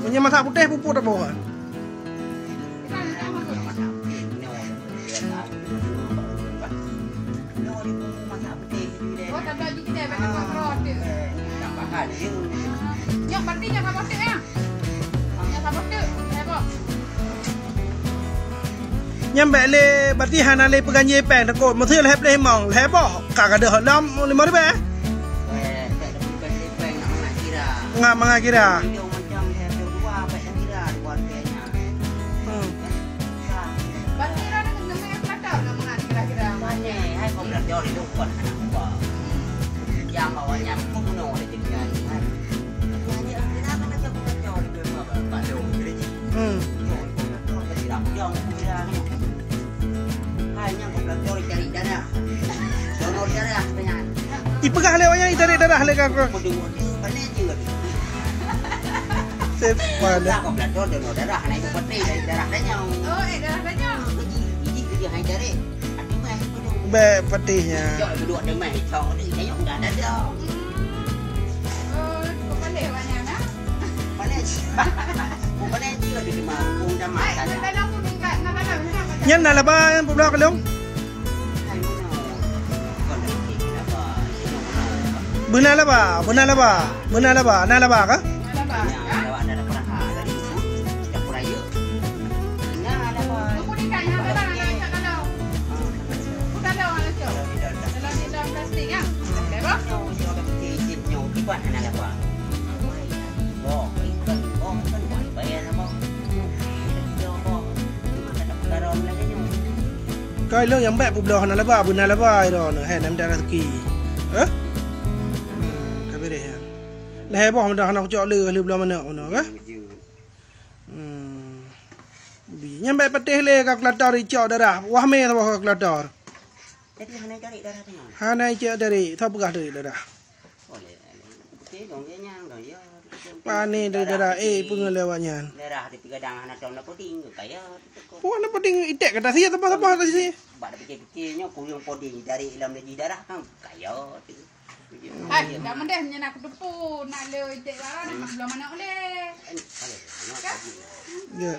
Punya masak putih puput apa kan? Oh, tak ada juga dia banyak kontrol dia. Nyok berarti nyok apa sih ya? Nyok apa sih? Apa? Nyampe le berarti hana le peganjai pen takut mau tiu lehep le mong lehep boh kagak ada dalam 5 ribu nggak mengakira. Ipegah lewatnya itarik darah leka kau. Sip pada. Be petihnya. Nhân là ba em bụng đau cái lông. Benar lah ba, benar lah ba, benar lah ba, nah lah ba kah? Coi lo yang baik pula hana lah ba, benar lah ba itu, nah nam darah ki, eh? Leh boh dah nak cak le belah mana ono kah? Bi nyampe petih le ka klator cak darah. Wah me tu ka klator. Jadi hanai cari darah tengah. Hanai cak dari thau pegah dari darah. Oleh. Okey dong dia nyang dah ya. Pani dari darah pengelewanya. Darah di pigadang anak tahun nak poding kaya. Puan nak poding itek kata sia apa atas sini. Bak pikir-pikirnya kuliah poding dari dalam lagi darah kan kaya tu. Ay, dah mendeh nak depu nak le itik barang nak belum mana oleh. Ya.